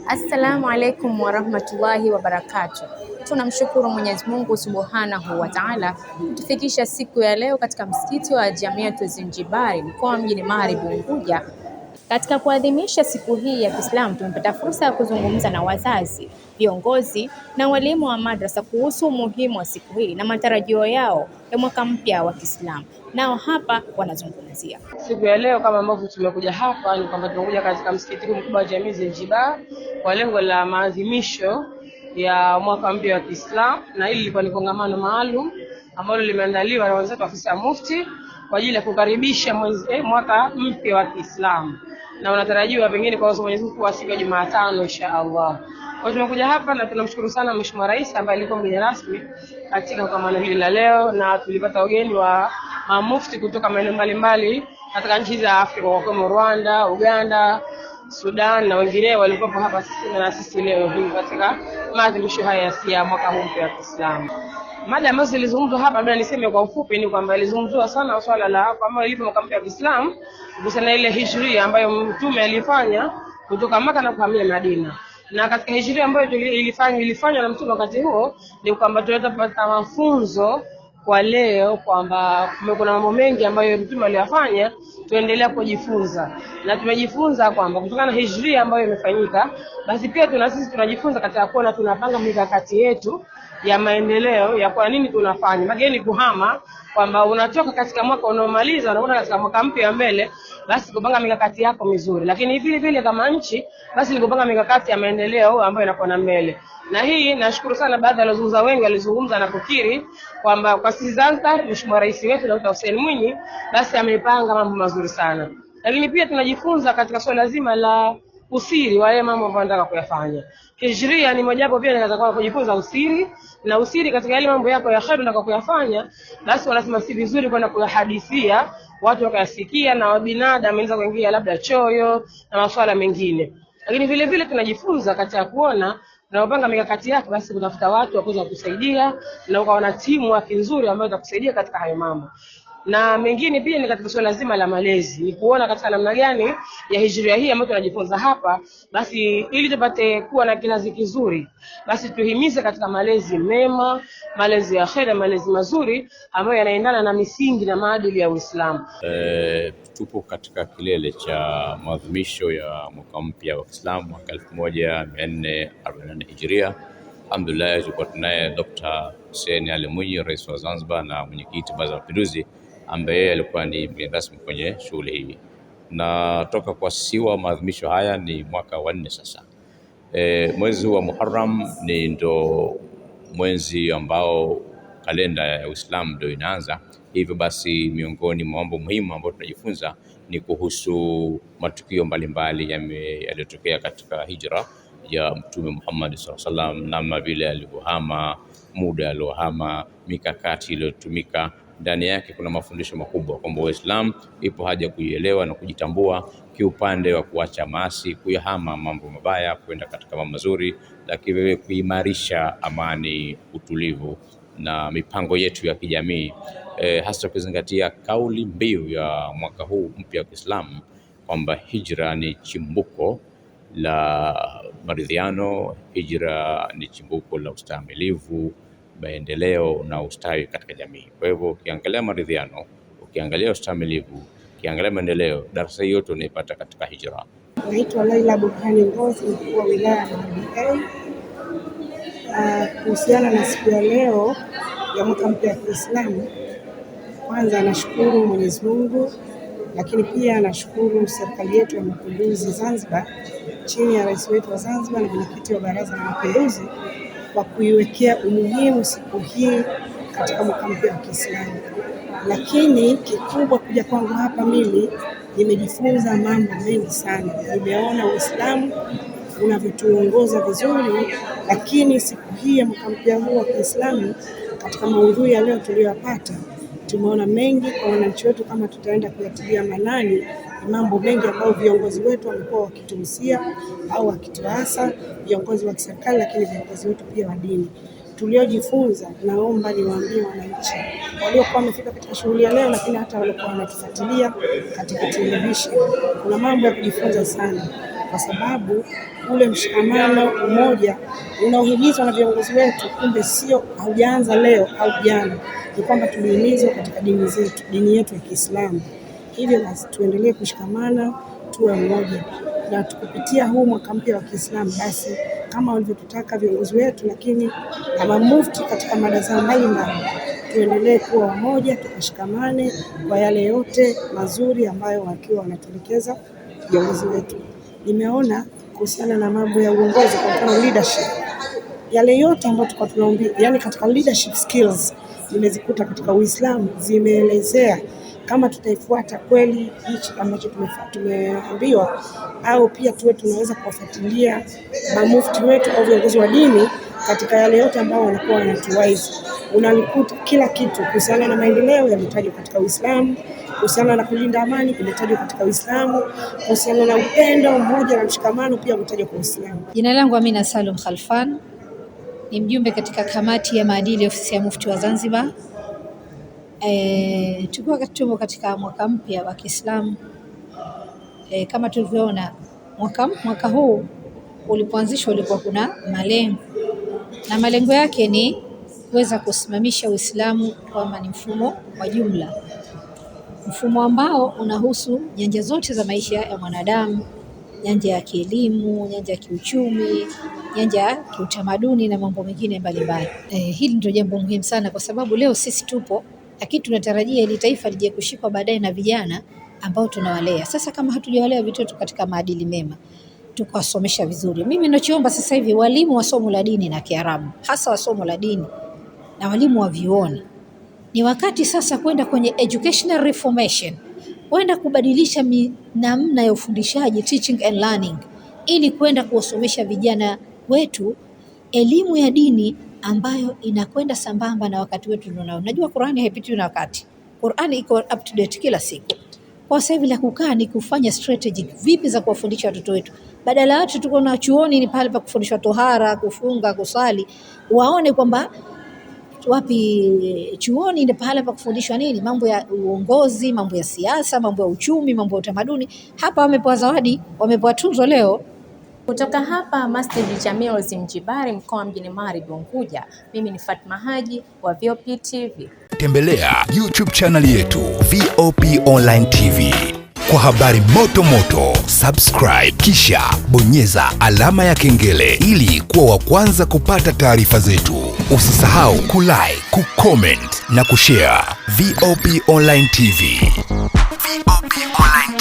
Assalamu alaikum warahmatullahi wabarakatuh. Tunamshukuru Mwenyezi Mungu Subhanahu wa Ta'ala kutufikisha siku ya leo katika msikiti wa Jamiatu Zinjibari mkoa mjini Magharibi Unguja. Katika kuadhimisha siku hii ya Kiislamu, tumepata fursa ya kuzungumza na wazazi, viongozi na walimu wa madrasa kuhusu umuhimu wa siku hii na matarajio yao ya mwaka mpya wa Kiislamu. Nao hapa wanazungumzia siku ya leo. Kama ambavyo tumekuja hapa ni kwamba tumekuja katika msikiti mkubwa wa Jamii Zinjibari kwa lengo la maadhimisho ya mwaka mpya wa Kiislamu, na hili lilikuwa ni kongamano maalum ambalo limeandaliwa na wenzetu ofisi ya Mufti kwa ajili ya kukaribisha mwaka mpya wa Kiislamu, na unatarajiwa pengine kwa Mwenyezi Mungu kwa siku ya Jumatano inshallah. Kwa tumekuja hapa na tunamshukuru sana Mheshimiwa Rais ambaye alikuwa mgeni rasmi katika kongamano hili la leo, na tulipata wageni wa mufti kutoka maeneo mbalimbali katika nchi za Afrika kama Rwanda, Uganda, Sudan na wengineo walikuwa hapa na sisi leo hii katika maadhimisho haya ya mwaka mpya wa Kiislamu. Mada ambazo zilizungumzwa hapa, labda niseme kwa ufupi, ni kwamba ilizungumzwa sana swala la kama ilivyo mwaka mpya wa Kiislamu kuhusiana ile hijria ambayo Mtume alifanya kutoka Maka na kuhamia Madina. Na katika hijria ambayo ilifanywa na Mtume wakati huo ni kwamba tunapata mafunzo kwa leo kwamba kuna mambo mengi ambayo Mtume aliyafanya, tuendelea kujifunza. Na tumejifunza kwamba kutokana na hijria ambayo imefanyika, basi pia sisi tunajifunza katika kuona tunapanga mikakati yetu ya maendeleo ya kwa nini tunafanya. Mageni kuhama kwamba unatoka katika mwaka unaomaliza unaona katika mwaka mpya mbele, basi kupanga mikakati yako mizuri. Lakini vile vile kama nchi, basi ni kupanga mikakati ya maendeleo ambayo inakuwa na mbele. Na hii nashukuru sana baadhi ya wazungumza wengi walizungumza na kukiri kwamba kwa sisi Zanzibar Mheshimiwa Rais wetu Dr. Hussein Mwinyi basi amepanga mambo mazuri sana. Lakini pia tunajifunza katika swala zima la usiri wale mambo ambayo nataka kuyafanya. Hijria ni mojawapo pia nataka kujifunza usiri, na usiri katika yale mambo yako ya kheri nataka kuyafanya, basi wanasema si vizuri kwenda kuyahadithia watu wakasikia na wabinadamu wanaweza kuingia labda choyo na masuala mengine. Lakini vile vile tunajifunza katika kuona na upanga mikakati yako, basi kutafuta watu wakuweza kusaidia na ukaona timu nzuri ambayo itakusaidia katika hayo mambo. Na mengine pia ni katika swala zima la malezi, ni kuona katika namna gani ya hijria hii ambayo tunajifunza hapa, basi ili tupate kuwa na kizazi kizuri, basi tuhimize katika malezi mema, malezi ya kheri, malezi mazuri ambayo yanaendana na misingi na maadili ya Uislamu. Tupo katika kilele cha maadhimisho ya mwaka mpya wa Kiislamu mwaka 1444 Hijria. Alhamdulillah, tuko tunaye Dr. Hussein Ali Mwinyi, Rais wa Zanzibar na mwenyekiti wa Baraza la Mapinduzi, ambaye alikuwa ni mgeni rasmi kwenye shughuli hii. Na toka kuasisiwa maadhimisho haya ni mwaka wa 4 sasa. Mwezi wa Muharram ni ndo mwezi ambao kalenda ya Uislamu ndio inaanza. Hivyo basi miongoni mwa mambo muhimu ambayo tunajifunza ni kuhusu matukio mbalimbali yaliyotokea katika hijra ya Mtume Muhammad sallallahu alaihi wasallam, namna vile alivyohama, muda aliohama, mikakati iliyotumika. Ndani yake kuna mafundisho makubwa kwamba Uislamu ipo haja kuielewa na kujitambua kiupande wa kuacha maasi, kuyahama mambo mabaya kwenda katika mambo mazuri, lakini kuimarisha amani, utulivu na mipango yetu ya kijamii, hasa kuzingatia kauli mbiu ya mwaka huu mpya wa Kiislamu kwamba hijra ni chimbuko la maridhiano, hijra ni chimbuko la ustahimilivu, maendeleo na ustawi katika jamii. Kwa hivyo ukiangalia maridhiano, ukiangalia ustahimilivu, ukiangalia maendeleo, darasa hiyo yote unaipata katika hijra. Naitwa Laila Burhani Ngozi, mkuu wa wilaya ya Magharibi. Kuhusiana na siku ya leo ya mwaka mpya wa Kiislamu, kwanza nashukuru Mwenyezi Mungu, lakini pia nashukuru serikali yetu ya Mapinduzi Zanzibar chini ya rais wetu wa Zanzibar na mwenyekiti wa Baraza la Mapinduzi kwa kuiwekea umuhimu siku hii katika mwaka mpya wa Kiislamu. Lakini kikubwa kuja kwangu hapa, mimi nimejifunza mambo mengi sana. Nimeona Uislamu unavyotuongoza vizuri, lakini siku hii ya mwaka mpya huu wa Kiislamu katika maudhui ya leo tuliyopata, tumeona mengi kwa wananchi wetu. Kama tutaenda kuyatilia manani mambo mengi ambayo viongozi wetu wamekuwa wakituhusia au wakituasa, viongozi wa serikali, lakini viongozi wetu pia wa dini. Tuliojifunza, naomba niwaambie wananchi waliokuwa wamefika katika shughuli ya leo, lakini hata waliokuwa wanatufuatilia katika television, kuna mambo ya kujifunza sana. kwa sababu ule mshikamano, umoja unaohimizwa na viongozi wetu, kumbe sio haujaanza leo au jana, ni kwamba tulihimizwa katika dini yetu ya Kiislamu. Hivyo basi tuendelee kushikamana, tuwe mmoja, na tukupitia huu mwaka mpya wa Kiislamu basi kama walivyotutaka viongozi wetu, lakini kama mufti katika mada zao mbalimbali, tuendelee kuwa wamoja, tukashikamane kwa yale yote mazuri ambayo wakiwa wanatuelekeza viongozi wetu. Nimeona kuhusiana na mambo ya uongozi, kwa mfano leadership, yale yote ambayo tulikuwa tunaombea, yani katika leadership skills nimezikuta katika Uislamu, zimeelezea kama tutaifuata kweli hichi ambacho tumeambiwa, au pia tuwe tunaweza kuwafuatilia mamufti wetu au viongozi wa dini katika yale yote ambao wanakuwa wanatuwaizi. Unalikuta kila kitu kuhusiana na maendeleo yametajwa katika Uislamu, kuhusiana na kulinda amani imetajwa katika Uislamu, kuhusiana na upendo, umoja na mshikamano pia umetajwa kwa Uislamu. Jina langu Amina Salum Khalfan, ni mjumbe katika kamati ya maadili ofisi ya Mufti wa Zanzibar. Tuko katika mwaka mpya wa Kiislamu. Kama tulivyoona mwaka huu ulipoanzishwa ulikuwa kuna malengo, na malengo yake ni kuweza kusimamisha Uislamu kama ni mfumo wa jumla, mfumo ambao unahusu nyanja zote za maisha ya mwanadamu, nyanja ya kielimu, nyanja ya kiuchumi, nyanja ya kiutamaduni na mambo mengine mbalimbali. Hili ndio jambo muhimu sana, kwa sababu leo sisi tupo, lakini tunatarajia ili taifa lije kushikwa baadaye na vijana ambao tunawalea. Sasa kama hatujawalea vitoto katika maadili mema, tukawasomesha vizuri, mimi ninachoomba sasa hivi walimu wa somo la dini na Kiarabu, hasa wa somo la dini na walimu wa vioni, ni wakati sasa kwenda kwenye educational reformation, kwenda kubadilisha namna ya ufundishaji, teaching and learning, ili kwenda kuwasomesha vijana wetu elimu ya dini ambayo inakwenda sambamba na wakati wetu tunao. Najua Qur'ani haipitiwi na wakati. Qur'ani iko up to date kila siku. Kwa sasa hivi la kukaa ni kufanya strategic vipi za kuwafundisha watoto wetu. Badala ya watu tuko na chuoni ni pale pa kufundishwa tohara, kufunga, kusali, waone kwamba wapi chuoni ni pale pa kufundishwa nini? Mambo ya uongozi, mambo ya siasa, mambo ya uchumi, mambo ya utamaduni. Hapa wamepewa zawadi, wamepewa tuzo leo. Kutoka hapa Masjid Jamia Zinjibari, mkoa mjini Magharibi Unguja, mimi ni Fatma Haji wa VOP TV. Tembelea YouTube channel yetu VOP Online TV kwa habari moto moto. Subscribe kisha bonyeza alama ya kengele ili kuwa wa kwanza kupata taarifa zetu. Usisahau kulike, kucomment na kushare. VOP Online TV. VOP Online